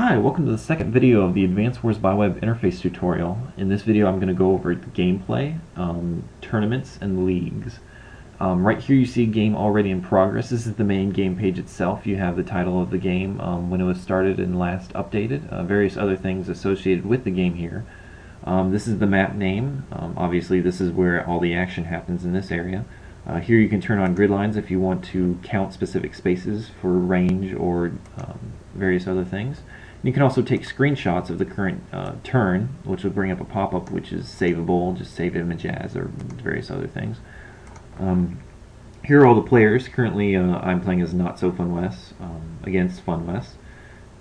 Hi, welcome to the second video of the Advanced Wars by Web interface tutorial. In this video I'm going to go over gameplay, tournaments, and leagues. Right here you see game already in progress. This is the main game page itself. You have the title of the game, when it was started and last updated, various other things associated with the game here. This is the map name. Obviously this is where all the action happens in this area. Here you can turn on grid lines if you want to count specific spaces for range or various other things. You can also take screenshots of the current turn, which will bring up a pop-up which is savable, just save image as, or various other things. Here are all the players. Currently I'm playing as notsofunwes against funwes.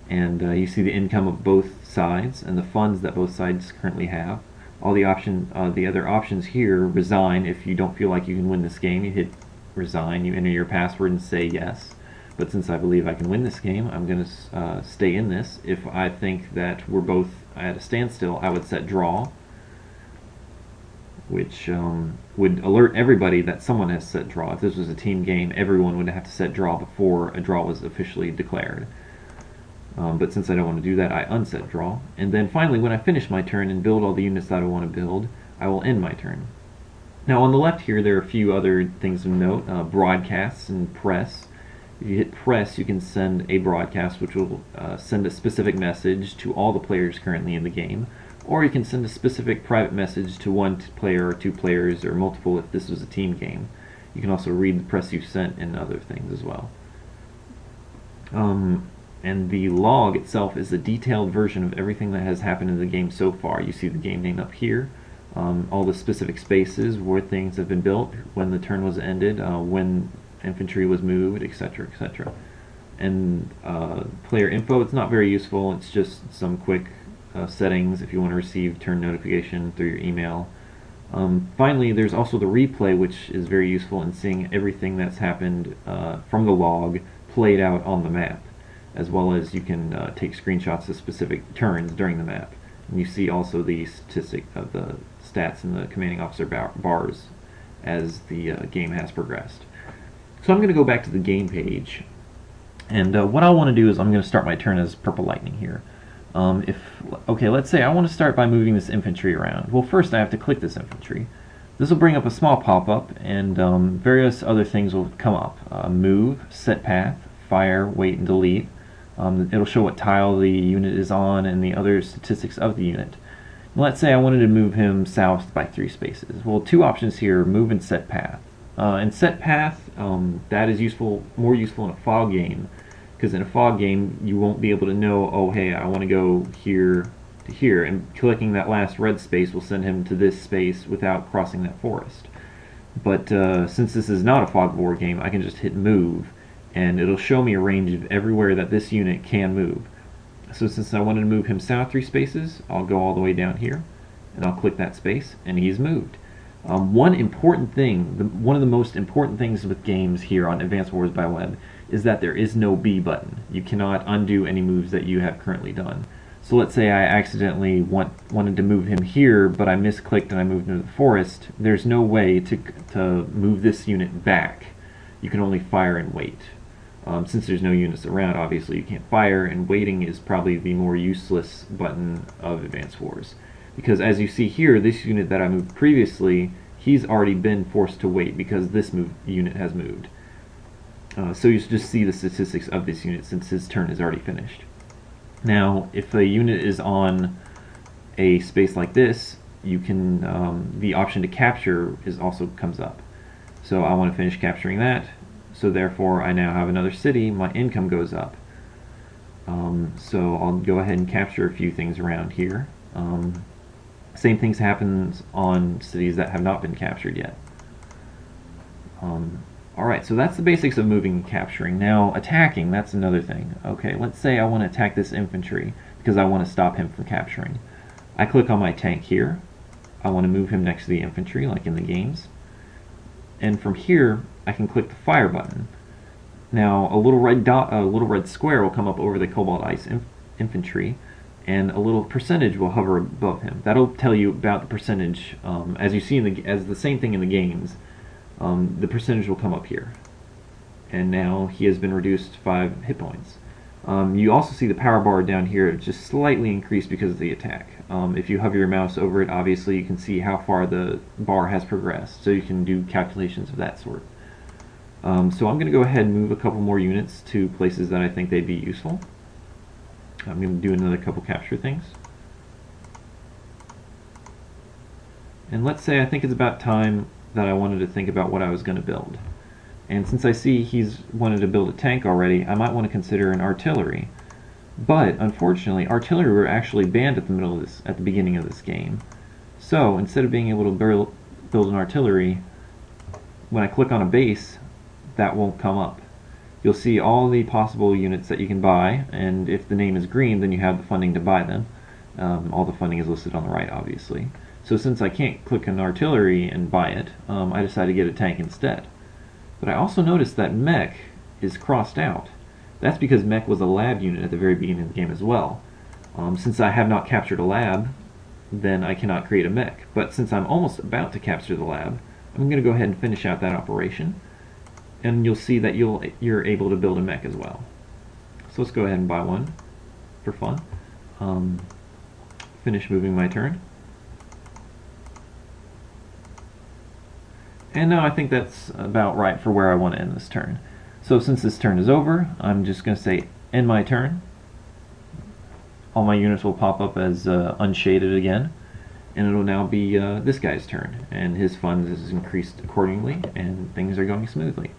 And you see the income of both sides and the funds that both sides currently have. All the other options here: resign. If you don't feel like you can win this game, you hit resign, you enter your password and say yes. But since I believe I can win this game, I'm going to stay in this. If I think that we're both at a standstill, I would set draw, which would alert everybody that someone has set draw. If this was a team game, everyone would have to set draw before a draw was officially declared. But since I don't want to do that, I unset draw. And then finally, when I finish my turn and build all the units that I want to build, I will end my turn. Now on the left here, there are a few other things to note. Broadcasts and press. If you hit press, you can send a broadcast which will send a specific message to all the players currently in the game. Or you can send a specific private message to one player or two players or multiple if this was a team game. You can also read the press you've sent and other things as well. And the log itself is a detailed version of everything that has happened in the game so far. You see the game name up here, all the specific spaces where things have been built, when the turn was ended, when infantry was moved, etc., etc. And player info, it's not very useful. It's just some quick settings if you want to receive turn notification through your email. Finally, there's also the replay, which is very useful in seeing everything that's happened from the log played out on the map, as well as you can take screenshots of specific turns during the map. And you see also the statistic of the stats in the commanding officer bars as the game has progressed. So I'm going to go back to the game page, and what I want to do is I'm going to start my turn as Purple Lightning here. Okay, let's say I want to start by moving this infantry around. Well, first I have to click this infantry. This will bring up a small pop-up, and various other things will come up. Move, set path, fire, wait, and delete. It'll show what tile the unit is on and the other statistics of the unit. Let's say I wanted to move him south by 3 spaces. Well, two options here: move and set path. And set path, that is more useful in a fog game, because in a fog game you won't be able to know, oh hey, I want to go here to here, and clicking that last red space will send him to this space without crossing that forest. But since this is not a fog war game, I can just hit move, and it'll show me a range of everywhere that this unit can move. So since I wanted to move him south 3 spaces, I'll go all the way down here, and I'll click that space, and he's moved. One important thing, one of the most important things with games here on Advanced Wars by Web, is that there is no B button. You cannot undo any moves that you have currently done. So let's say I accidentally wanted to move him here, but I misclicked and I moved into the forest. There's no way to move this unit back. You can only fire and wait. Since there's no units around, obviously you can't fire, and waiting is probably the more useless button of Advanced Wars. Because as you see here, this unit that I moved previously, he's already been forced to wait because this unit has moved. So you just see the statistics of this unit since his turn is already finished. Now, if a unit is on a space like this, you can the option to capture also comes up. So I want to finish capturing that. So therefore, I now have another city. My income goes up. So I'll go ahead and capture a few things around here. Same things happens on cities that have not been captured yet. Alright, so that's the basics of moving and capturing. Now, attacking, that's another thing. Okay, let's say I want to attack this infantry because I want to stop him from capturing. I click on my tank here. I want to move him next to the infantry, like in the games. And from here, I can click the fire button. Now, a little red square will come up over the Cobalt Ice infantry, and a little percentage will hover above him. That'll tell you about the percentage. As you see as the same thing in the games, the percentage will come up here. And now he has been reduced 5 hit points. You also see the power bar down here just slightly increased because of the attack. If you hover your mouse over it, obviously you can see how far the bar has progressed, so you can do calculations of that sort. So I'm going to go ahead and move a couple more units to places that I think they'd be useful. I'm going to do another couple capture things. And let's say I think it's about time that I wanted to think about what I was going to build. And since I see he's wanted to build a tank already, I might want to consider an artillery. But unfortunately, artillery were actually banned at the beginning of this game. So instead of being able to build an artillery, when I click on a base, that won't come up. You'll see all the possible units that you can buy, and if the name is green, then you have the funding to buy them. All the funding is listed on the right, obviously. So since I can't click an artillery and buy it, I decided to get a tank instead. But I also noticed that mech is crossed out. That's because mech was a lab unit at the very beginning of the game as well. Since I have not captured a lab, then I cannot create a mech. But since I'm almost about to capture the lab, I'm going to go ahead and finish out that operation. And you'll see that you're able to build a mech as well. So let's go ahead and buy one for fun. Finish moving my turn. And now I think that's about right for where I want to end this turn. So since this turn is over, I'm just going to say end my turn. All my units will pop up as unshaded again. And it'll now be this guy's turn. And his funds is increased accordingly, and things are going smoothly.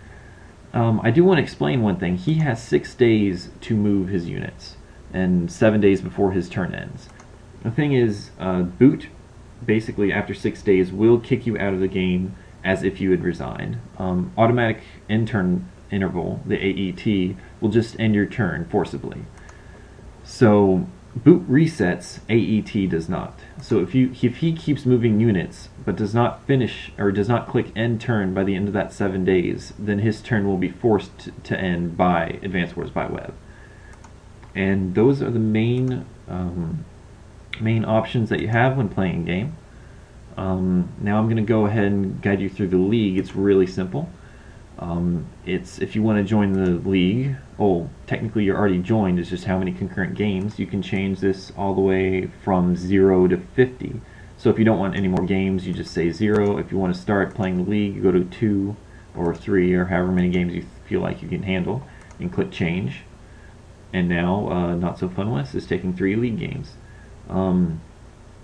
I do want to explain one thing. He has 6 days to move his units, and 7 days before his turn ends. The thing is, boot, basically after 6 days, will kick you out of the game as if you had resigned. Automatic end turn interval, the AET, will just end your turn forcibly. So boot resets, AET does not. So if he keeps moving units but does not finish or does not click end turn by the end of that 7 days, then his turn will be forced to end by Advanced Wars by Web. And those are the main options that you have when playing a game. Now I'm going to go ahead and guide you through the league. It's really simple. It's if you want to join the league, technically you're already joined, it's just how many concurrent games. You can change this all the way from 0 to 50. So if you don't want any more games, you just say 0. If you want to start playing the league, you go to 2 or 3 or however many games you feel like you can handle and click change. And now notsofunwes is taking 3 league games.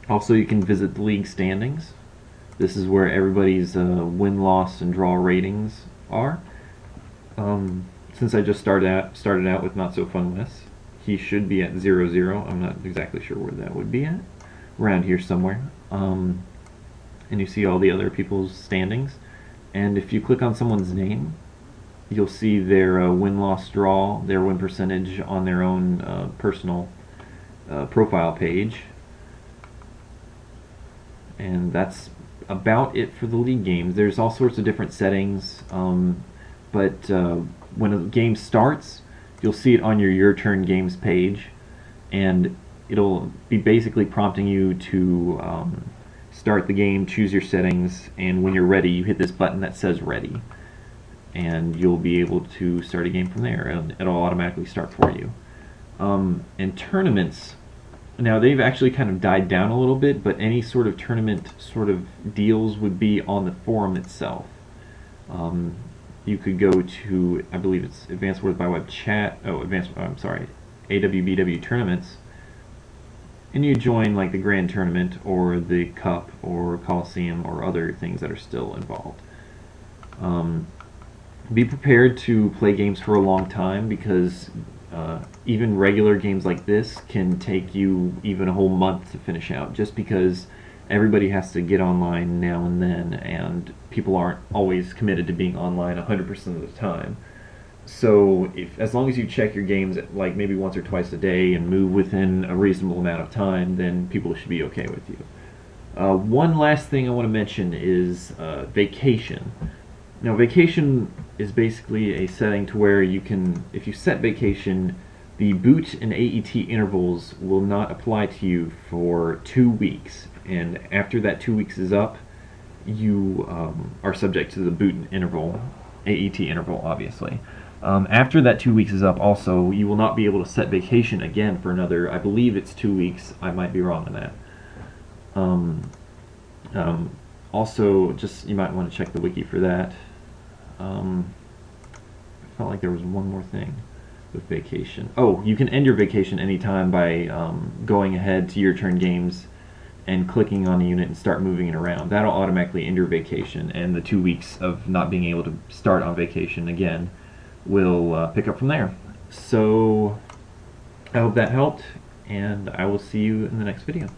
Also, you can visit the league standings. This is where everybody's win, loss, and draw ratings are. Since I just started out with notsofunwes, he should be at 0-0. I'm not exactly sure where that would be at. Around here somewhere. And you see all the other people's standings. And if you click on someone's name, you'll see their win, loss, draw, their win percentage on their own personal profile page. And that's about it for the league games. There's all sorts of different settings, but when a game starts, you'll see it on your turn games page, and it'll be basically prompting you to start the game, choose your settings, and when you're ready, you hit this button that says ready, and you'll be able to start a game from there, and it'll automatically start for you. And tournaments, now they've actually kind of died down a little bit, but any sort of tournament sort of deals would be on the forum itself. You could go to, I believe it's Advanced Wars by Web chat, AWBW tournaments, and you join like the Grand Tournament or the Cup or Coliseum or other things that are still involved. Be prepared to play games for a long time, because even regular games like this can take you even a whole month to finish out, just because everybody has to get online now and then, and people aren't always committed to being online 100% of the time. So as long as you check your games like maybe once or twice a day and move within a reasonable amount of time, then people should be okay with you. One last thing I want to mention is vacation. Now, vacation is basically a setting to where you can, if you set vacation, the boot and AET intervals will not apply to you for 2 weeks, and after that 2 weeks is up, you are subject to the boot interval, AET interval, obviously. After that 2 weeks is up, also, you will not be able to set vacation again for another, I believe it's 2 weeks. I might be wrong on that. Also, just you might want to check the wiki for that. I felt like there was one more thing with vacation. Oh, you can end your vacation anytime by going ahead to your turn games and clicking on a unit and start moving it around. That'll automatically end your vacation, and the 2 weeks of not being able to start on vacation again will pick up from there. So I hope that helped, and I will see you in the next video.